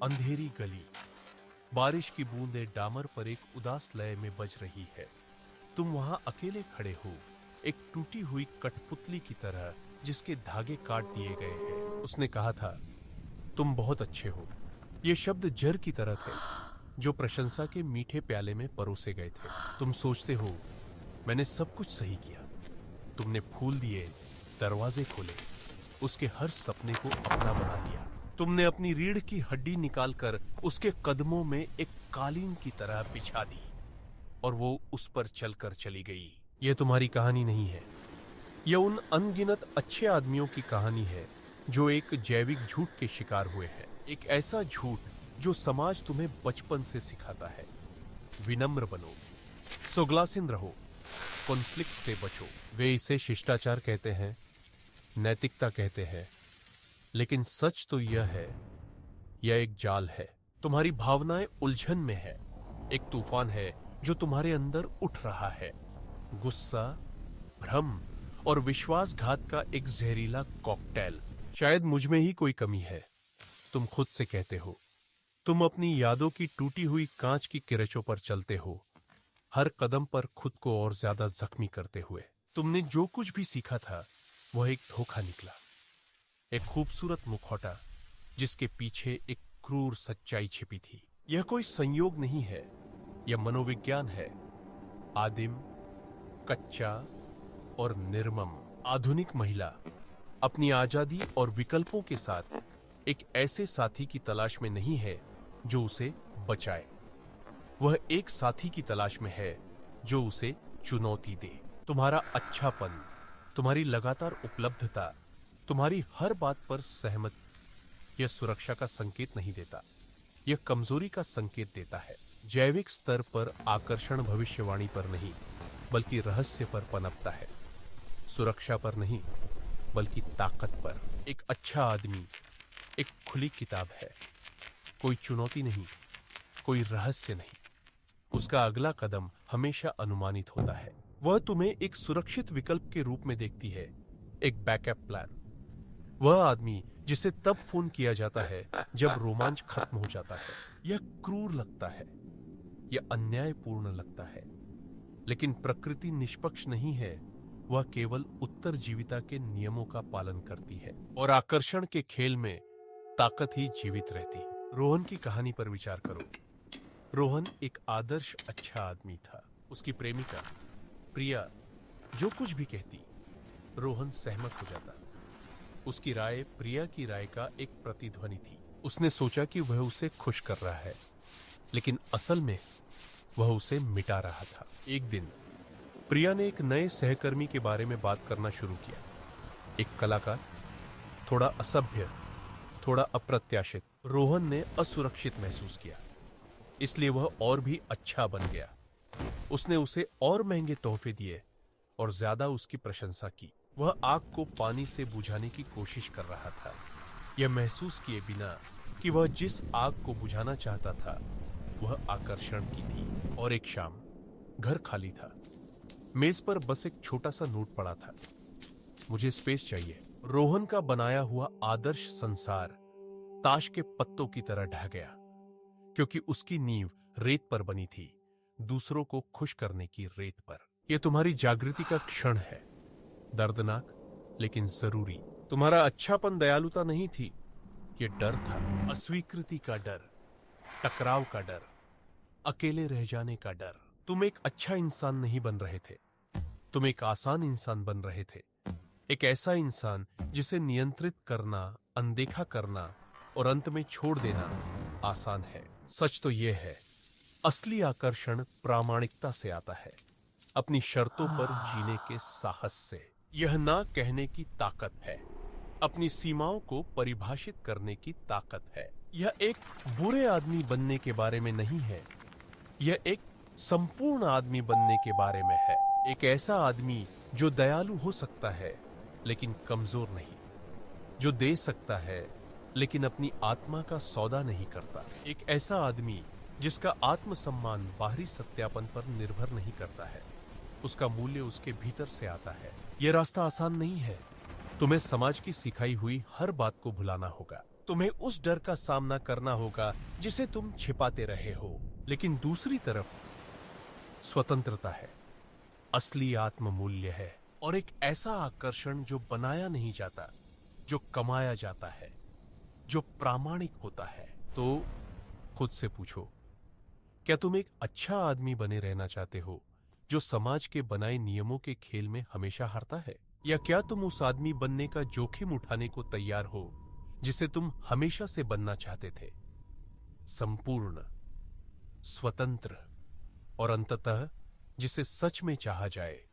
अंधेरी गली, बारिश की बूंदें डामर पर एक उदास लय में बज रही है। तुम वहां अकेले खड़े हो, एक टूटी हुई कठपुतली की तरह जिसके धागे काट दिए गए हैं। उसने कहा था, तुम बहुत अच्छे हो। ये शब्द जर की तरह थे जो प्रशंसा के मीठे प्याले में परोसे गए थे। तुम सोचते हो, मैंने सब कुछ सही किया। तुमने फूल दिए, दरवाजे खोले, उसके हर सपने को अपना बना लिया। तुमने अपनी रीढ़ की हड्डी निकालकर उसके कदमों में एक कालीन की तरह बिछा दी और वो उस पर चलकर चली गई। यह तुम्हारी कहानी नहीं है, यह उन अनगिनत अच्छे आदमियों की कहानी है जो एक जैविक झूठ के शिकार हुए हैं। एक ऐसा झूठ जो समाज तुम्हें बचपन से सिखाता है। विनम्र बनो, सुग्लासिन रहो, कॉन्फ्लिक्ट से बचो। वे इसे शिष्टाचार कहते हैं, नैतिकता कहते हैं, लेकिन सच तो यह है, यह एक जाल है। तुम्हारी भावनाएं उलझन में है। एक तूफान है जो तुम्हारे अंदर उठ रहा है। गुस्सा, भ्रम और विश्वासघात का एक जहरीला कॉकटेल। शायद मुझ में ही कोई कमी है, तुम खुद से कहते हो। तुम अपनी यादों की टूटी हुई कांच की किरचों पर चलते हो, हर कदम पर खुद को और ज्यादा जख्मी करते हुए। तुमने जो कुछ भी सीखा था वह एक धोखा निकला, एक खूबसूरत मुखौटा जिसके पीछे एक क्रूर सच्चाई छिपी थी। यह कोई संयोग नहीं है, यह मनोविज्ञान है। आदिम, कच्चा और निर्मम आधुनिक महिला अपनी आजादी और विकल्पों के साथ एक ऐसे साथी की तलाश में नहीं है जो उसे बचाए। वह एक साथी की तलाश में है जो उसे चुनौती दे। तुम्हारा अच्छापन, तुम्हारी लगातार उपलब्धता, तुम्हारी हर बात पर सहमत, यह सुरक्षा का संकेत नहीं देता, यह कमजोरी का संकेत देता है। जैविक स्तर पर आकर्षण भविष्यवाणी पर नहीं बल्कि रहस्य पर पनपता है। सुरक्षा पर नहीं बल्कि ताकत पर। एक अच्छा आदमी एक खुली किताब है, कोई चुनौती नहीं, कोई रहस्य नहीं। उसका अगला कदम हमेशा अनुमानित होता है। वह तुम्हें एक सुरक्षित विकल्प के रूप में देखती है, एक बैकअप प्लान। वह आदमी जिसे तब फोन किया जाता है जब रोमांच खत्म हो जाता है। यह क्रूर लगता है, यह अन्यायपूर्ण लगता है, लेकिन प्रकृति निष्पक्ष नहीं है। वह केवल उत्तरजीविता के नियमों का पालन करती है और आकर्षण के खेल में ताकत ही जीवित रहती है। रोहन की कहानी पर विचार करो। रोहन एक आदर्श अच्छा आदमी था। उसकी प्रेमिका प्रिया जो कुछ भी कहती, रोहन सहमत हो जाता। उसकी राय प्रिया की राय का एक प्रतिध्वनि थी। उसने सोचा कि वह उसे खुश कर रहा है, लेकिन असल में वह उसे मिटा रहा था। एक दिन प्रिया ने एक नए सहकर्मी के बारे में बात करना शुरू किया। एक कलाकार, थोड़ा असभ्य, थोड़ा अप्रत्याशित। रोहन ने असुरक्षित महसूस किया, इसलिए वह और भी अच्छा बन गया। उसने उसे और महंगे तोहफे दिए और ज्यादा उसकी प्रशंसा की। वह आग को पानी से बुझाने की कोशिश कर रहा था, यह महसूस किए बिना कि वह जिस आग को बुझाना चाहता था वह आकर्षण की थी। और एक शाम घर खाली था, मेज पर बस एक छोटा सा नोट पड़ा था, मुझे स्पेस चाहिए। रोहन का बनाया हुआ आदर्श संसार ताश के पत्तों की तरह ढह गया, क्योंकि उसकी नींव रेत पर बनी थी, दूसरों को खुश करने की रेत पर। यह तुम्हारी जागृति का क्षण है, दर्दनाक लेकिन जरूरी। तुम्हारा अच्छापन दयालुता नहीं थी, यह डर था, अस्वीकृति का डर, टकराव का डर, अकेले रह जाने का डर। तुम एक अच्छा इंसान नहीं बन रहे थे, तुम एक आसान इंसान बन रहे थे। एक ऐसा इंसान जिसे नियंत्रित करना, अनदेखा करना और अंत में छोड़ देना आसान है। सच तो यह है, असली आकर्षण प्रामाणिकता से आता है, अपनी शर्तों पर जीने के साहस से। यह ना कहने की ताकत है, अपनी सीमाओं को परिभाषित करने की ताकत है। यह एक बुरे आदमी बनने के बारे में नहीं है, यह एक संपूर्ण आदमी बनने के बारे में है। एक ऐसा आदमी जो दयालु हो सकता है लेकिन कमजोर नहीं, जो दे सकता है लेकिन अपनी आत्मा का सौदा नहीं करता। एक ऐसा आदमी जिसका आत्मसम्मान बाहरी सत्यापन पर निर्भर नहीं करता है, उसका मूल्य उसके भीतर से आता है। यह रास्ता आसान नहीं है, तुम्हें समाज की सिखाई हुई हर बात को भुलाना होगा, तुम्हें उस डर का सामना करना होगा जिसे तुम छिपाते रहे हो। लेकिन दूसरी तरफ स्वतंत्रता है, असली आत्ममूल्य है और एक ऐसा आकर्षण जो बनाया नहीं जाता, जो कमाया जाता है, जो प्रामाणिक होता है। तो खुद से पूछो, क्या तुम एक अच्छा आदमी बने रहना चाहते हो जो समाज के बनाए नियमों के खेल में हमेशा हारता है, या क्या तुम उस आदमी बनने का जोखिम उठाने को तैयार हो जिसे तुम हमेशा से बनना चाहते थे? संपूर्ण, स्वतंत्र और अंततः जिसे सच में चाहा जाए।